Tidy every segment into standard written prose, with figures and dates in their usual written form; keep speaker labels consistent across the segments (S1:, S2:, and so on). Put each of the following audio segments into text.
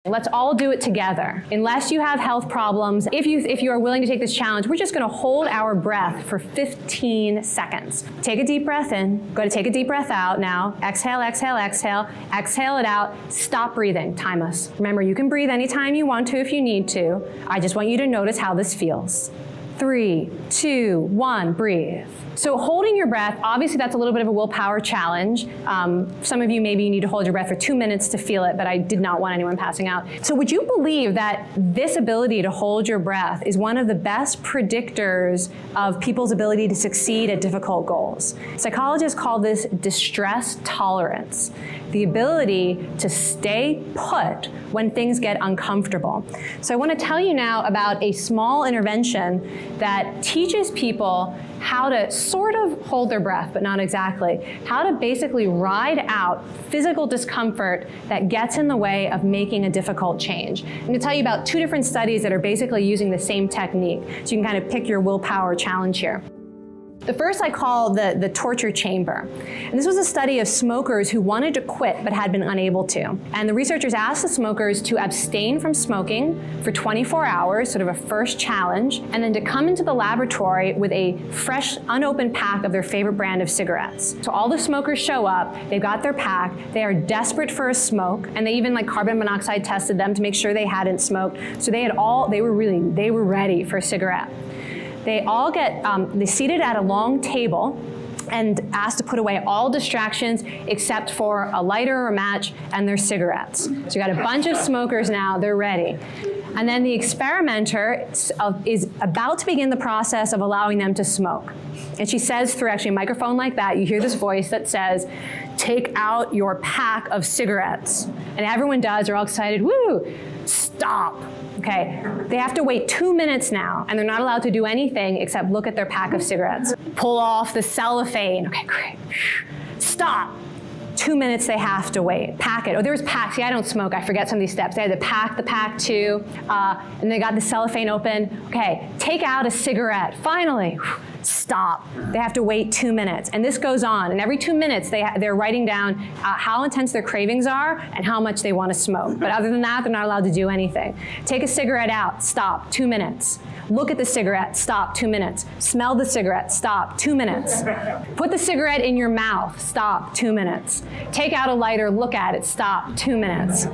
S1: Let's all do it together. Unless you have health problems, if you are willing to take this challenge, we're just going to hold our breath for 15 seconds. Take a deep breath in. Go to take a deep breath out now. Exhale, exhale, exhale. Exhale it out. Stop breathing. Time us. Remember, you can breathe anytime you want to if you need to. I just want you to notice how this feels. 3, 2, 1, breathe. So holding your breath, obviously that's a little bit of a willpower challenge. Some of you maybe need to hold your breath for 2 minutes to feel it, but I did not want anyone passing out. So would you believe that this ability to hold your breath is one of the best predictors of people's ability to succeed at difficult goals? Psychologists call this distress tolerance, the ability to stay put when things get uncomfortable. So I want to tell you now about a small intervention that teaches people how to sort of hold their breath, but not exactly. How to basically ride out physical discomfort that gets in the way of making a difficult change. I'm going to tell you about 2 different studies that are basically using the same technique, so you can kind of pick your willpower challenge here. The first I call the torture chamber. And this was a study of smokers who wanted to quit but had been unable to. And the researchers asked the smokers to abstain from smoking for 24 hours, sort of a first challenge, and then to come into the laboratory with a fresh, unopened pack of their favorite brand of cigarettes. So all the smokers show up, they've got their pack, they are desperate for a smoke, and they even carbon monoxide tested them to make sure they hadn't smoked. So they were ready for a cigarette. They all get they seated at a long table and asked to put away all distractions except for a lighter or a match and their cigarettes. So you got a bunch of smokers now, they're ready. And then the experimenter is about to begin the process of allowing them to smoke. And she says through actually a microphone like that, you hear this voice that says, "Take out your pack of cigarettes." And everyone does, they're all excited, woo, stop. Okay, they have to wait 2 minutes now, and they're not allowed to do anything except look at their pack of cigarettes. Pull off the cellophane. Okay, great. Stop. 2 minutes they have to wait. Pack it. Oh, there was pack. See, I don't smoke. I forget some of these steps. They had to pack the pack too, and they got the cellophane open. Okay, take out a cigarette. Finally. Stop. They have to wait 2 minutes. And this goes on. And every 2 minutes, they're writing down how intense their cravings are and how much they want to smoke. But other than that, they're not allowed to do anything. Take a cigarette out. Stop. 2 minutes. Look at the cigarette. Stop. 2 minutes. Smell the cigarette. Stop. 2 minutes. Put the cigarette in your mouth. Stop. 2 minutes. Take out a lighter. Look at it. Stop. 2 minutes.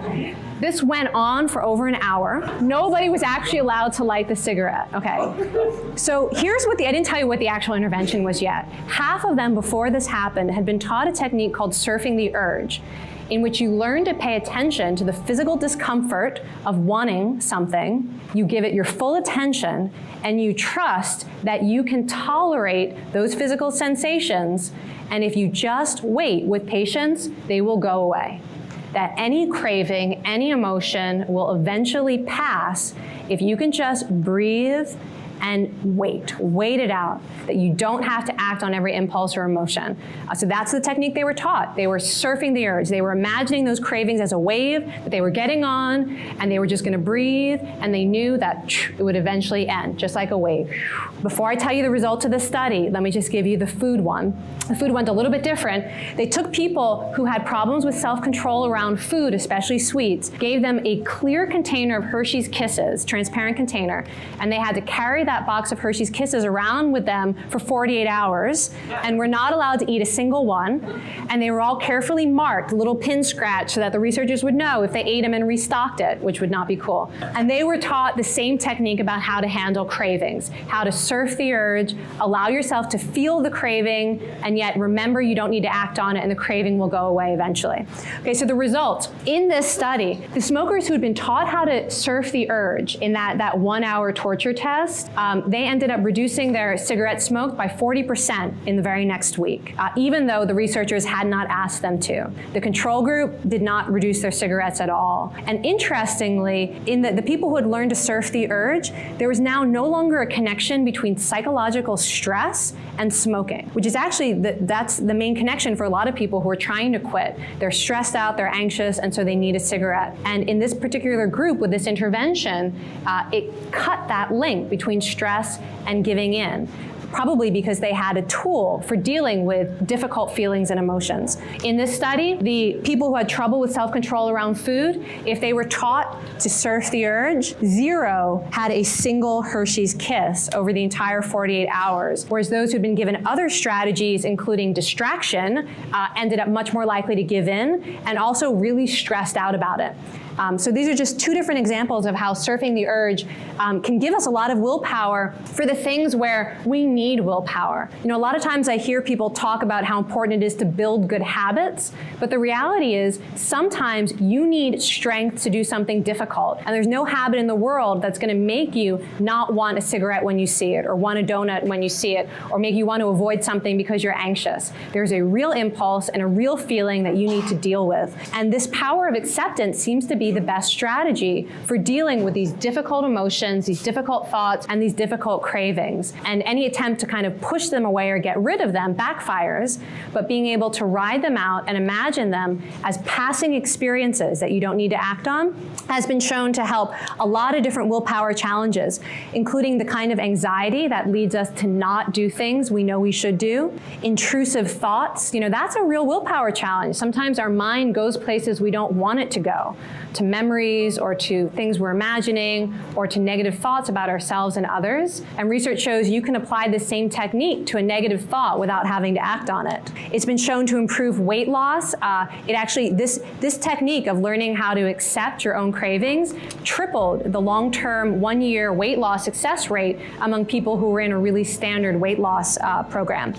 S1: This went on for over an hour. Nobody was actually allowed to light the cigarette. Okay. So here's I didn't tell you what the actual intervention was yet. Half of them before this happened had been taught a technique called surfing the urge, in which you learn to pay attention to the physical discomfort of wanting something. You give it your full attention, and you trust that you can tolerate those physical sensations, and if you just wait with patience, they will go away. That any craving, any emotion will eventually pass if you can just breathe and wait it out, that you don't have to act on every impulse or emotion. So that's the technique they were taught. They were surfing the urge. They were imagining those cravings as a wave that they were getting on, and they were just gonna breathe, and they knew that it would eventually end, just like a wave. Before I tell you the results of this study, let me just give you the food one. The food one's a little bit different. They took people who had problems with self-control around food, especially sweets, gave them a clear container of Hershey's Kisses, transparent container, and they had to carry that box of Hershey's Kisses around with them for 48 hours, and were not allowed to eat a single one, and they were all carefully marked, little pin scratch, so that the researchers would know if they ate them and restocked it, which would not be cool. And they were taught the same technique about how to handle cravings, how to surf the urge, allow yourself to feel the craving, and yet remember you don't need to act on it, and the craving will go away eventually. Okay, so the results. In this study, the smokers who had been taught how to surf the urge in that 1 hour torture test, they ended up reducing their cigarette smoke by 40% in the very next week, even though the researchers had not asked them to. The control group did not reduce their cigarettes at all. And interestingly, in the people who had learned to surf the urge, there was now no longer a connection between psychological stress and smoking, which is actually, that's the main connection for a lot of people who are trying to quit. They're stressed out, they're anxious, and so they need a cigarette. And in this particular group with this intervention, it cut that link between stress and giving in. probably because they had a tool for dealing with difficult feelings and emotions. In this study, the people who had trouble with self-control around food, if they were taught to surf the urge, 0 had a single Hershey's Kiss over the entire 48 hours, whereas those who'd been given other strategies, including distraction, ended up much more likely to give in and also really stressed out about it. So these are just 2 different examples of how surfing the urge can give us a lot of willpower for the things where we need willpower. You know, a lot of times I hear people talk about how important it is to build good habits, but the reality is sometimes you need strength to do something difficult, and there's no habit in the world that's going to make you not want a cigarette when you see it, or want a donut when you see it, or make you want to avoid something because you're anxious. There's a real impulse and a real feeling that you need to deal with, and this power of acceptance seems to be the best strategy for dealing with these difficult emotions, these difficult thoughts, and these difficult cravings. And any attempt to kind of push them away or get rid of them backfires, but being able to ride them out and imagine them as passing experiences that you don't need to act on has been shown to help a lot of different willpower challenges, including the kind of anxiety that leads us to not do things we know we should do, intrusive thoughts. You know, that's a real willpower challenge. Sometimes our mind goes places we don't want it to go, to memories or to things we're imagining or to negative thoughts about ourselves and others. And research shows you can apply the same technique to a negative thought without having to act on it. It's been shown to improve weight loss. This technique of learning how to accept your own cravings tripled the long-term 1-year weight loss success rate among people who were in a really standard weight loss program.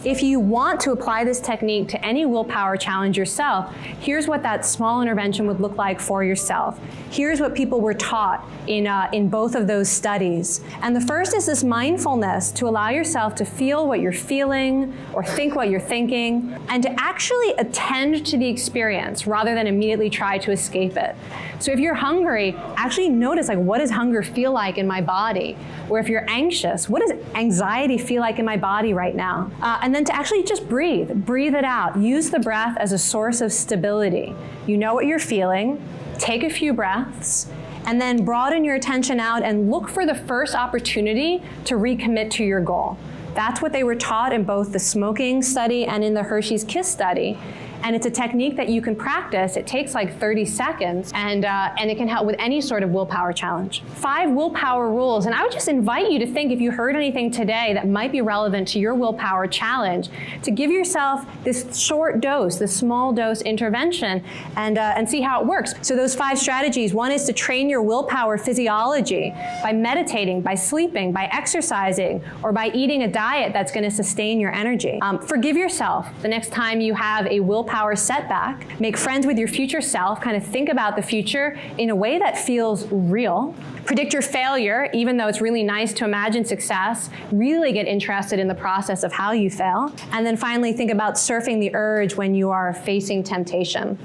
S1: If you want to apply this technique to any willpower challenge yourself, here's what that small intervention would look like for yourself. Here's what people were taught in both of those studies. And the first is this mindfulness to allow yourself to feel what you're feeling or think what you're thinking, and to actually attend to the experience rather than immediately try to escape it. So if you're hungry, actually notice, like, what does hunger feel like in my body? Or if you're anxious, what does anxiety feel like in my body right now? And then to actually just breathe it out. Use the breath as a source of stability. You know what you're feeling, take a few breaths, and then broaden your attention out and look for the first opportunity to recommit to your goal. That's what they were taught in both the smoking study and in the Hershey's Kiss study. And it's a technique that you can practice. It takes like 30 seconds, and it can help with any sort of willpower challenge. 5 willpower rules, and I would just invite you to think, if you heard anything today that might be relevant to your willpower challenge, to give yourself this short dose, this small dose intervention, and see how it works. So those 5 strategies: 1 is to train your willpower physiology by meditating, by sleeping, by exercising, or by eating a diet that's going to sustain your energy. Forgive yourself the next time you have a willpower setback. Make friends with your future self. Kind of think about the future in a way that feels real. Predict your failure, even though it's really nice to imagine success. Really get interested in the process of how you fail. And then finally, think about surfing the urge when you are facing temptation.